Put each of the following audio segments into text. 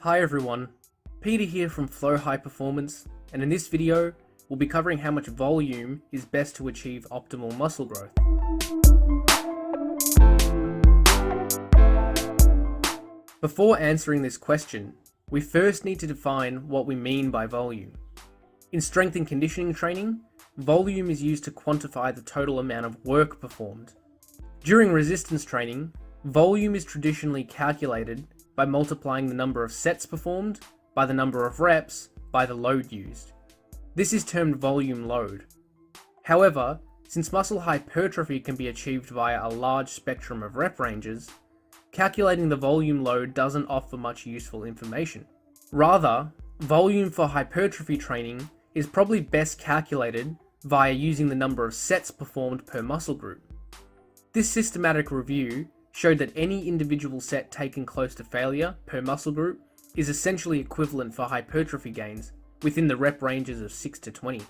Hi everyone, Peter here from Flow High Performance, and in this video we'll be covering how much volume is best to achieve optimal muscle growth. Before answering this question, we first need to define what we mean by volume. In strength and conditioning training, volume is used to quantify the total amount of work performed. During resistance training, volume is traditionally calculated by multiplying the number of sets performed by the number of reps by the load used. This is termed volume load. However, since muscle hypertrophy can be achieved via a large spectrum of rep ranges, calculating the volume load doesn't offer much useful information. Rather, volume for hypertrophy training is probably best calculated via using the number of sets performed per muscle group. This systematic review showed that any individual set taken close to failure per muscle group is essentially equivalent for hypertrophy gains within the rep ranges of 6 to 20.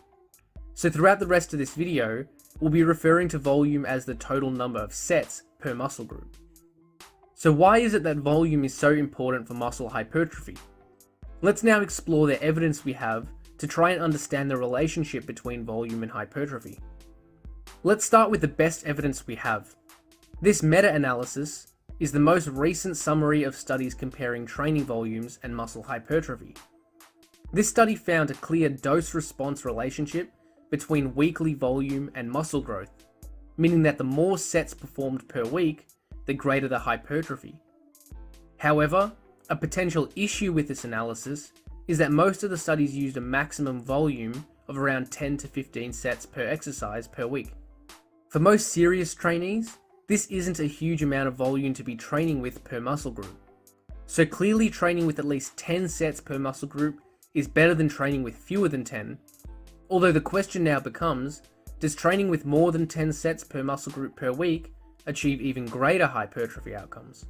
So throughout the rest of this video, we'll be referring to volume as the total number of sets per muscle group. So why is it that volume is so important for muscle hypertrophy? Let's now explore the evidence we have to try and understand the relationship between volume and hypertrophy. Let's start with the best evidence we have. This meta-analysis is the most recent summary of studies comparing training volumes and muscle hypertrophy. This study found a clear dose-response relationship between weekly volume and muscle growth, meaning that the more sets performed per week, the greater the hypertrophy. However, a potential issue with this analysis is that most of the studies used a maximum volume of around 10 to 15 sets per exercise per week. For most serious trainees, this isn't a huge amount of volume to be training with per muscle group. So clearly training with at least 10 sets per muscle group is better than training with fewer than 10, although the question now becomes, does training with more than 10 sets per muscle group per week achieve even greater hypertrophy outcomes?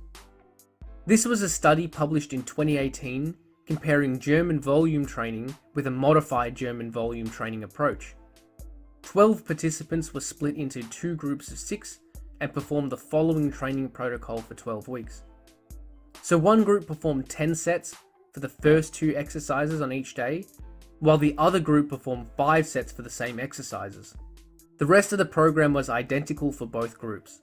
This was a study published in 2018 comparing German volume training with a modified German volume training approach. 12 participants were split into two groups of 6 and performed the following training protocol for 12 weeks. So one group performed 10 sets for the first 2 exercises on each day, while the other group performed 5 sets for the same exercises. The rest of the program was identical for both groups.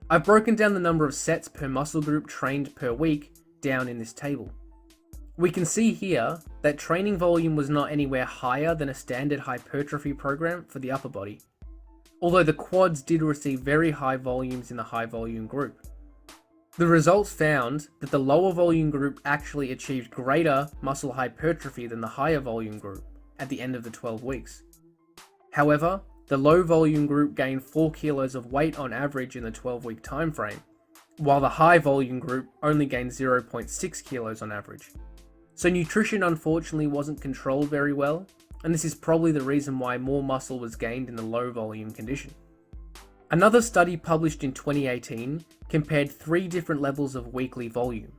I've broken down the number of sets per muscle group trained per week down in this table. We can see here that training volume was not anywhere higher than a standard hypertrophy program for the upper body, although the quads did receive very high volumes in the high volume group. The results found that the lower volume group actually achieved greater muscle hypertrophy than the higher volume group at the end of the 12 weeks. However, the low volume group gained 4 kilos of weight on average in the 12-week time frame, while the high volume group only gained 0.6 kilos on average. So nutrition unfortunately wasn't controlled very well, and this is probably the reason why more muscle was gained in the low volume condition. Another study published in 2018 compared 3 different levels of weekly volume.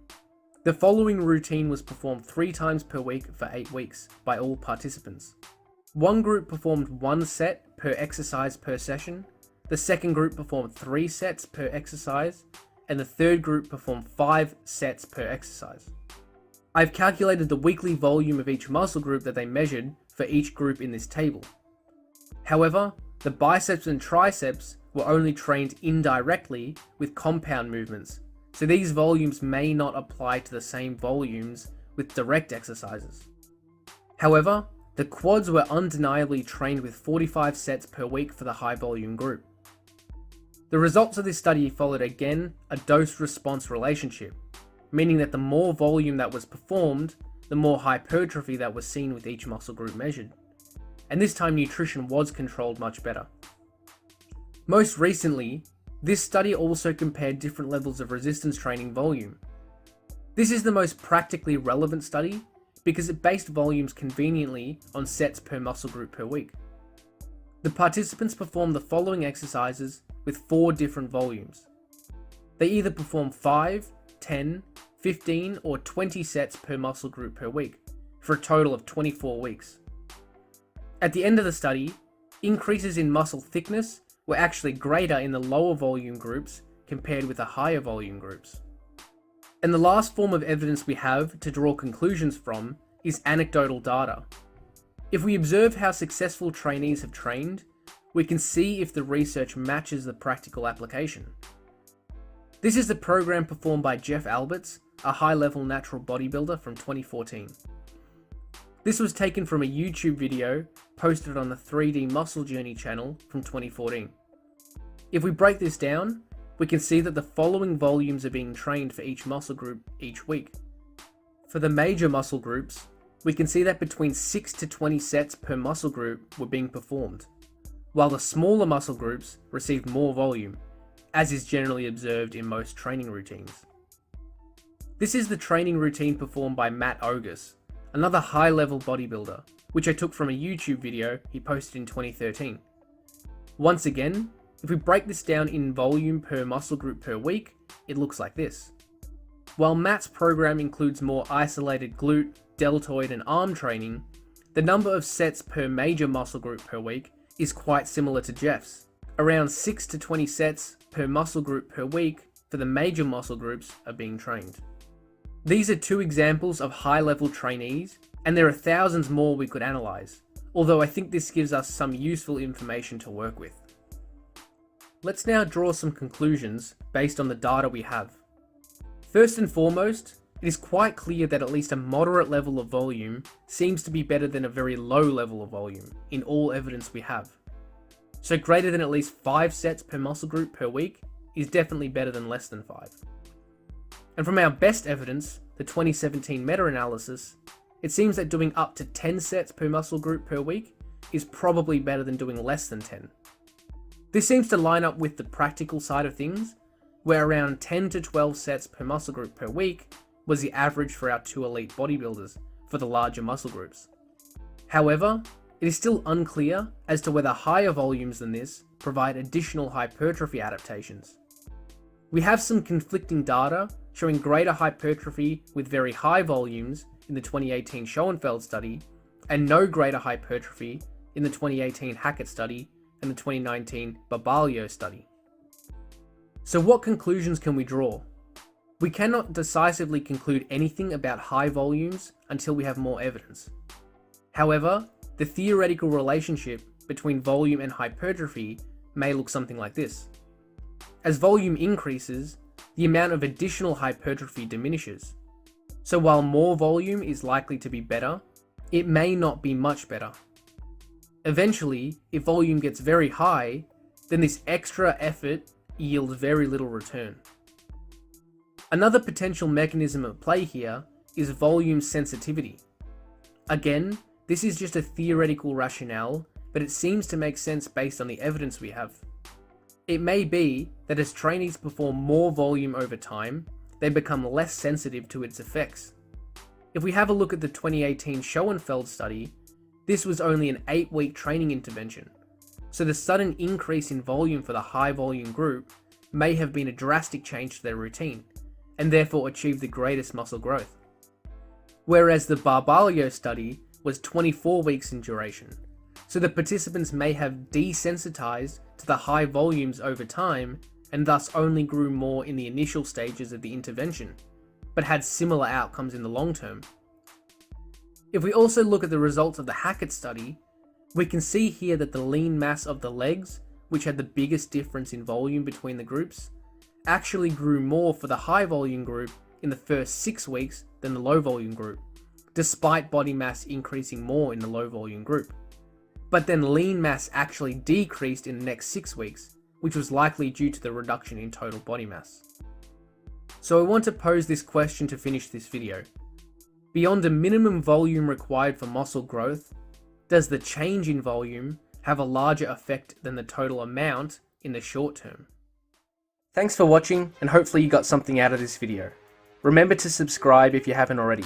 The following routine was performed 3 times per week for 8 weeks by all participants. One group performed 1 set per exercise per session, the second group performed 3 sets per exercise, and the third group performed 5 sets per exercise. I've calculated the weekly volume of each muscle group that they measured for each group in this table. However, the biceps and triceps were only trained indirectly with compound movements, so these volumes may not apply to the same volumes with direct exercises. However, the quads were undeniably trained with 45 sets per week for the high volume group. The results of this study followed again a dose-response relationship, meaning that the more volume that was performed, the more hypertrophy that was seen with each muscle group measured. And this time nutrition was controlled much better. Most recently, this study also compared different levels of resistance training volume. This is the most practically relevant study because it based volumes conveniently on sets per muscle group per week. The participants performed the following exercises with 4 different volumes. They either performed 5, 10, 15 or 20 sets per muscle group per week, for a total of 24 weeks. At the end of the study, increases in muscle thickness were actually greater in the lower volume groups compared with the higher volume groups. And the last form of evidence we have to draw conclusions from is anecdotal data. If we observe how successful trainees have trained, we can see if the research matches the practical application. This is the program performed by Jeff Alberts, a high-level natural bodybuilder from 2014. This was taken from a YouTube video posted on the 3D Muscle Journey channel from 2014. If we break this down, we can see that the following volumes are being trained for each muscle group each week. For the major muscle groups, we can see that between 6 to 20 sets per muscle group were being performed, while the smaller muscle groups received more volume, as is generally observed in most training routines. This is the training routine performed by Matt Ogus, another high-level bodybuilder, which I took from a YouTube video he posted in 2013. Once again, if we break this down in volume per muscle group per week, it looks like this. While Matt's program includes more isolated glute, deltoid and arm training, the number of sets per major muscle group per week is quite similar to Jeff's. Around 6 to 20 sets per muscle group per week for the major muscle groups are being trained. These are two examples of high-level trainees, and there are thousands more we could analyze, although I think this gives us some useful information to work with. Let's now draw some conclusions based on the data we have. First and foremost, it is quite clear that at least a moderate level of volume seems to be better than a very low level of volume in all evidence we have. So greater than at least 5 sets per muscle group per week is definitely better than less than 5. And from our best evidence, the 2017 meta-analysis, it seems that doing up to 10 sets per muscle group per week is probably better than doing less than 10. This seems to line up with the practical side of things, where around 10 to 12 sets per muscle group per week was the average for our 2 elite bodybuilders for the larger muscle groups. However, it is still unclear as to whether higher volumes than this provide additional hypertrophy adaptations. We have some conflicting data showing greater hypertrophy with very high volumes in the 2018 Schoenfeld study, and no greater hypertrophy in the 2018 HACKETT study and the 2019 Barbalio study. So what conclusions can we draw? We cannot decisively conclude anything about high volumes until we have more evidence. However, the theoretical relationship between volume and hypertrophy may look something like this. As volume increases, the amount of additional hypertrophy diminishes. So while more volume is likely to be better, it may not be much better. Eventually, if volume gets very high, then this extra effort yields very little return. Another potential mechanism at play here is volume sensitivity. Again, this is just a theoretical rationale, but it seems to make sense based on the evidence we have. It may be that as trainees perform more volume over time, they become less sensitive to its effects. If we have a look at the 2018 Schoenfeld study, this was only an 8-week training intervention, so the sudden increase in volume for the high volume group may have been a drastic change to their routine, and therefore achieved the greatest muscle growth. Whereas the Barbalio study was 24 weeks in duration, so the participants may have desensitized to the high volumes over time and thus only grew more in the initial stages of the intervention, but had similar outcomes in the long term. If we also look at the results of the HACKETT study, we can see here that the lean mass of the legs, which had the biggest difference in volume between the groups, actually grew more for the high volume group in the first 6 weeks than the low volume group, despite body mass increasing more in the low volume group. But then lean mass actually decreased in the next 6 weeks, which was likely due to the reduction in total body mass. So I want to pose this question to finish this video. Beyond a minimum volume required for muscle growth, does the change in volume have a larger effect than the total amount in the short term? Thanks for watching, and hopefully you got something out of this video. Remember to subscribe if you haven't already.